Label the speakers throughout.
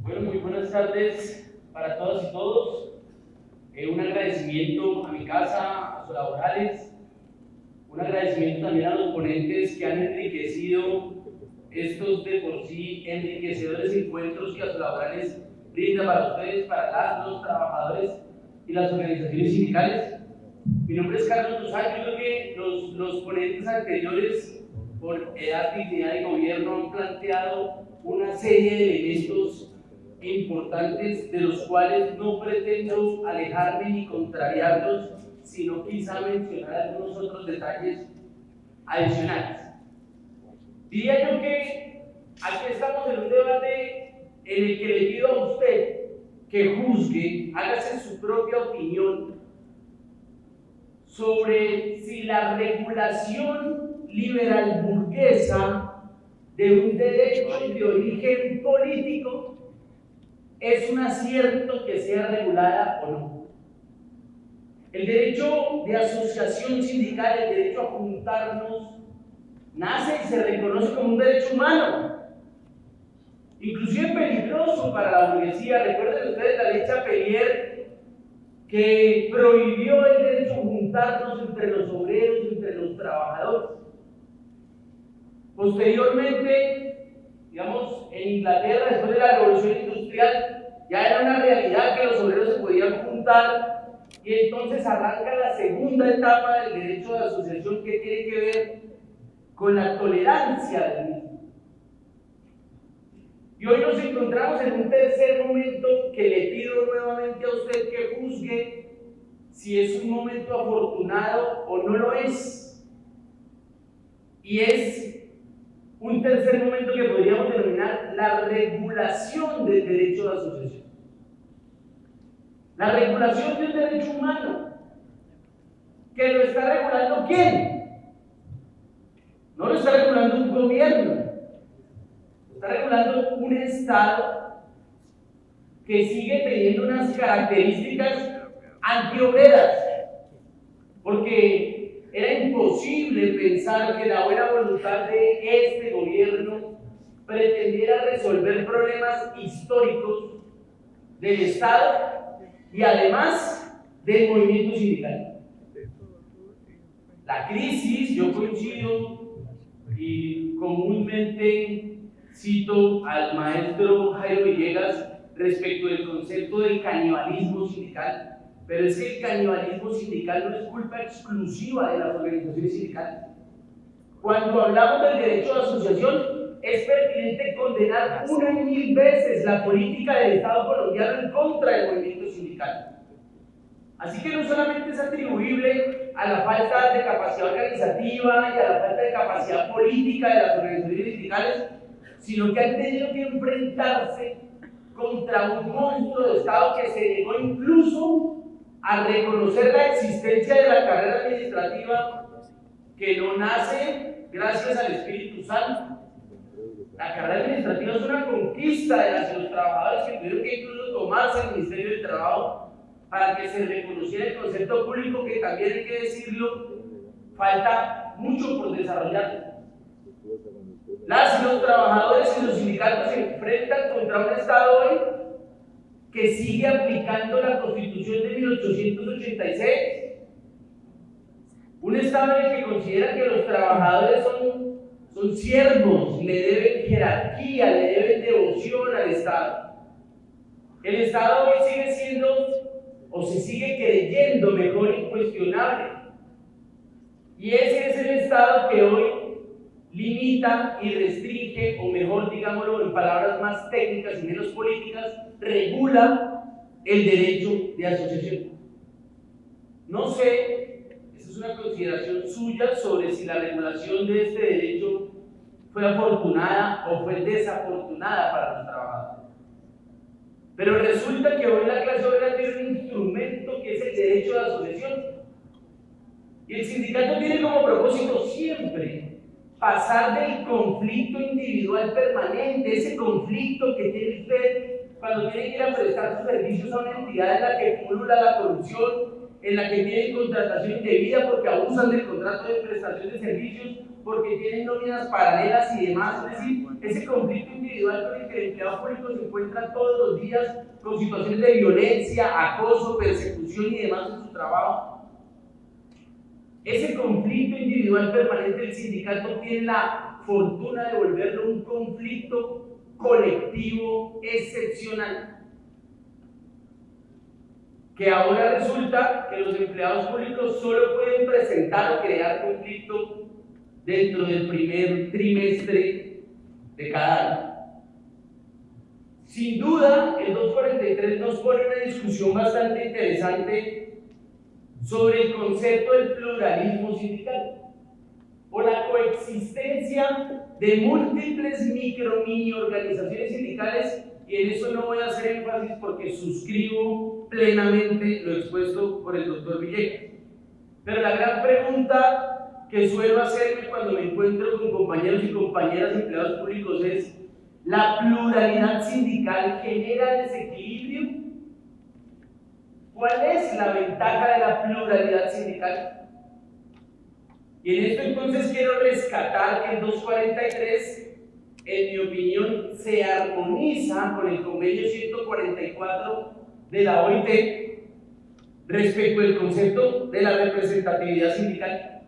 Speaker 1: Bueno, muy buenas tardes para todas y todos. Un agradecimiento a mi casa, a sus laborales, un agradecimiento también a los ponentes que han enriquecido estos de por sí enriquecedores encuentros que a sus laborales brinda para ustedes, para los trabajadores y las organizaciones sindicales. Mi nombre es Carlos Duzán. Yo creo que los ponentes anteriores, por edad, dignidad y gobierno, han planteado una serie de elementos importantes de los cuales no pretendo alejarme ni contrariarlos, sino quizá mencionar algunos otros detalles adicionales. Diría yo que aquí estamos en un debate en el que le pido a usted que juzgue, hágase su propia opinión sobre si la regulación liberal burguesa de un derecho de origen político es un acierto que sea regulada o no. El derecho de asociación sindical, el derecho a juntarnos, nace y se reconoce como un derecho humano, inclusive peligroso para la burguesía. Recuerden ustedes la ley Chapelier, que prohibió el derecho a juntarnos entre los obreros, entre los trabajadores. Posteriormente, digamos, en Inglaterra, después de la Revolución Industrial, ya era una realidad que los obreros se podían juntar, y entonces arranca la segunda etapa del derecho de asociación, que tiene que ver con la tolerancia del mismo. Y hoy nos encontramos en un tercer momento que le pido nuevamente a usted que juzgue si es un momento afortunado o no lo es. Y es un tercer momento que podríamos denominar la regulación del derecho de asociación. La regulación de un derecho humano. ¿Que lo está regulando quién? No lo está regulando un gobierno. Lo está regulando un Estado que sigue teniendo unas características antiobreras. Porque era imposible pensar que la buena voluntad de este gobierno pretendiera resolver problemas históricos del Estado y además del movimiento sindical. La crisis, yo coincido y comúnmente cito al maestro Jairo Villegas respecto del concepto del canibalismo sindical. Pero es que el canibalismo sindical no es culpa exclusiva de las organizaciones sindicales. Cuando hablamos del derecho de asociación, es pertinente condenar una y mil veces la política del Estado colombiano en contra del movimiento sindical. Así que no solamente es atribuible a la falta de capacidad organizativa y a la falta de capacidad política de las organizaciones sindicales, sino que han tenido que enfrentarse contra un monstruo de Estado que se negó incluso a reconocer la existencia de la carrera administrativa, que no nace gracias al Espíritu Santo. La carrera administrativa es una conquista de los trabajadores que tuvieron que incluso tomarse el Ministerio del Trabajo para que se reconociera el concepto público, que también hay que decirlo, falta mucho por desarrollar. Las y los trabajadores y los sindicatos se enfrentan contra un Estado hoy que sigue aplicando la Constitución de 1886, un Estado en el que considera que los trabajadores son siervos, le deben jerarquía, le deben devoción al Estado. El Estado hoy sigue siendo, o se sigue creyendo mejor, incuestionable, y ese es el Estado que hoy limita y restringe, o mejor digámoslo en palabras más técnicas y menos políticas, regula el derecho de asociación. No sé, esa es una consideración suya sobre si la regulación de este derecho fue afortunada o fue desafortunada para los trabajadores. Pero resulta que hoy la clase obrera tiene un instrumento que es el derecho de asociación. Y el sindicato tiene como propósito siempre pasar del conflicto individual permanente, ese conflicto que tiene usted cuando tiene que ir a prestar sus servicios a una entidad en la que pulula la corrupción, en la que tienen contratación indebida porque abusan del contrato de prestación de servicios, porque tienen nóminas paralelas y demás. Es decir, ese conflicto individual individual con el que el empleado público se encuentra todos los días con situaciones de violencia, acoso, persecución y demás en su trabajo. Ese conflicto individual permanente del sindicato tiene la fortuna de volverlo un conflicto colectivo excepcional, que ahora resulta que los empleados públicos solo pueden presentar o crear conflicto dentro del primer trimestre de cada año. Sin duda, el 243 nos pone una discusión bastante interesante sobre el concepto del pluralismo sindical o la coexistencia de múltiples mini organizaciones sindicales, y en eso no voy a hacer énfasis porque suscribo plenamente lo expuesto por el doctor Villegas. Pero la gran pregunta que suelo hacerme cuando me encuentro con compañeros y compañeras empleados públicos es: ¿la pluralidad sindical genera desequilibrio? ¿Cuál es la ventaja de la pluralidad sindical? Y en esto entonces quiero rescatar que el 243, en mi opinión, se armoniza con el convenio 144 de la OIT respecto al concepto de la representatividad sindical.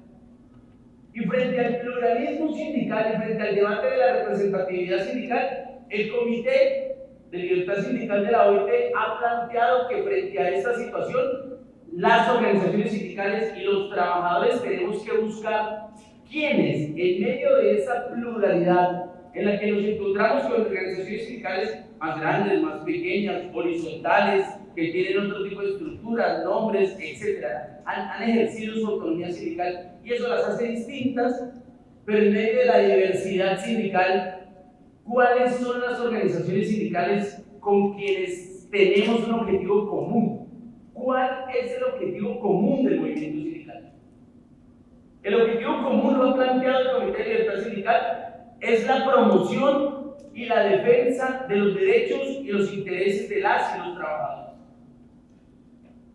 Speaker 1: Y frente al pluralismo sindical y frente al debate de la representatividad sindical, el Comité de Libertad Sindical de la OIT ha planteado que frente a esta situación, las organizaciones sindicales y los trabajadores tenemos que buscar quiénes, en medio de esa pluralidad en la que nos encontramos con organizaciones sindicales más grandes, más pequeñas, horizontales, que tienen otro tipo de estructuras, nombres, etc., han ejercido su autonomía sindical y eso las hace distintas, pero en medio de la diversidad sindical, ¿cuáles son las organizaciones sindicales con quienes tenemos un objetivo común? ¿Cuál es el objetivo común del movimiento sindical? El objetivo común, lo ha planteado el Comité de Libertad Sindical, es la promoción y la defensa de los derechos y los intereses de las y los trabajadores.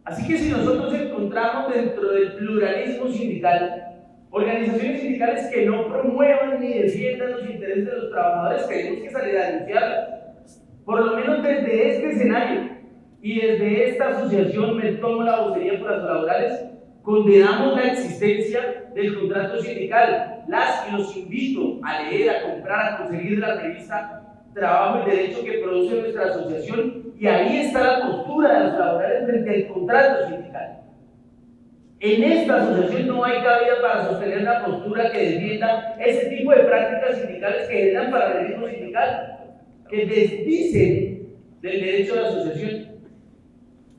Speaker 1: Así que si nosotros encontramos dentro del pluralismo sindical organizaciones sindicales que no promuevan ni defiendan los intereses de los trabajadores, tenemos que salir a denunciarlas. Por lo menos desde este escenario y desde esta asociación me tomo la vocería por las laborales, condenamos la existencia del contrato sindical. Las y los invito a leer, a comprar, a conseguir la revista Trabajo y Derecho que produce nuestra asociación, y ahí está la postura de los laborales frente al contrato sindical. En esta asociación no hay cabida para sostener una postura que defienda ese tipo de prácticas sindicales que generan paralelismo sindical, que desdicen del derecho de asociación.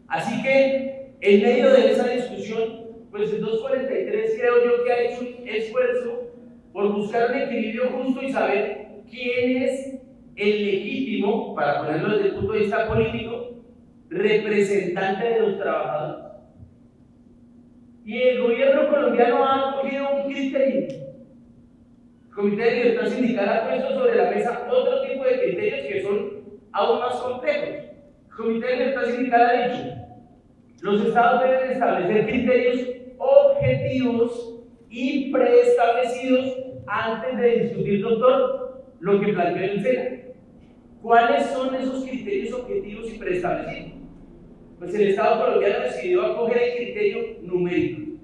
Speaker 1: Así que, en medio de esa discusión, pues el 243 creo yo que ha hecho un esfuerzo por buscar un equilibrio justo y saber quién es el legítimo, para ponerlo desde el punto de vista político, representante de los trabajadores. Y el gobierno colombiano ha cogido un criterio. El Comité de Libertad Sindical ha puesto sobre la mesa otro tipo de criterios que son aún más complejos. El Comité de Libertad Sindical ha dicho: los estados deben establecer criterios objetivos y preestablecidos antes de discutir, doctor, lo que planteó el SENA. ¿Cuáles son esos criterios objetivos y preestablecidos? Pues el Estado colombiano decidió acoger el criterio numérico,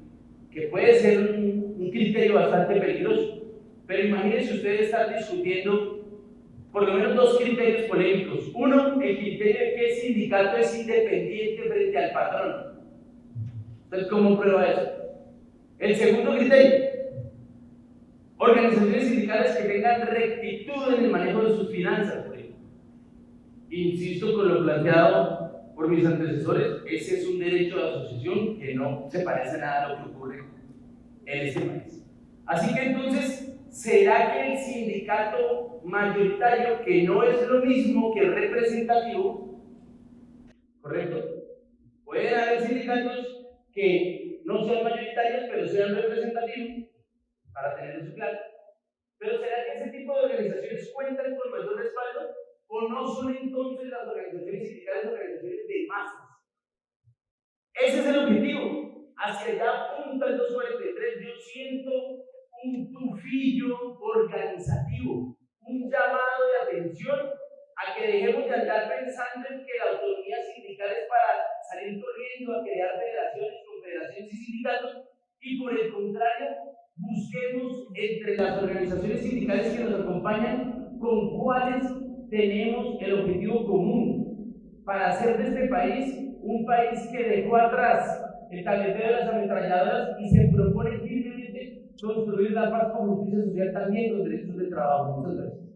Speaker 1: que puede ser un criterio bastante peligroso, pero imagínense ustedes estar discutiendo por lo menos dos criterios polémicos. Uno, el criterio de que el sindicato es independiente frente al patrón. Entonces, ¿cómo prueba eso? El segundo criterio: organizaciones sindicales que tengan rectitud en el manejo de sus finanzas, por ejemplo. Insisto con lo planteado por mis antecesores, ese es un derecho de asociación que no se parece nada a lo que ocurre en este país. Así que entonces, ¿será que el sindicato mayoritario, que no es lo mismo que representativo, correcto? Pueden haber sindicatos que no sean mayoritarios, pero sean representativos, para tener eso claro. Pero ¿será que ese tipo de organizaciones cuentan con mayor respaldo? ¿O no son entonces las organizaciones sindicales organizaciones de masas? Ese es el objetivo. Hacia allá apunta el 243. Yo siento un tufillo organizativo, un llamado de atención a que dejemos de andar pensando en que la autonomía sindical es para salir corriendo a crear federaciones, confederaciones y sindicatos, y por el contrario, busquemos entre las organizaciones sindicales que nos acompañan con cuáles tenemos el objetivo común para hacer de este país un país que dejó atrás el tableteo de las ametralladoras y se propone firmemente construir la paz con justicia social también con derechos de trabajo. Muchas gracias.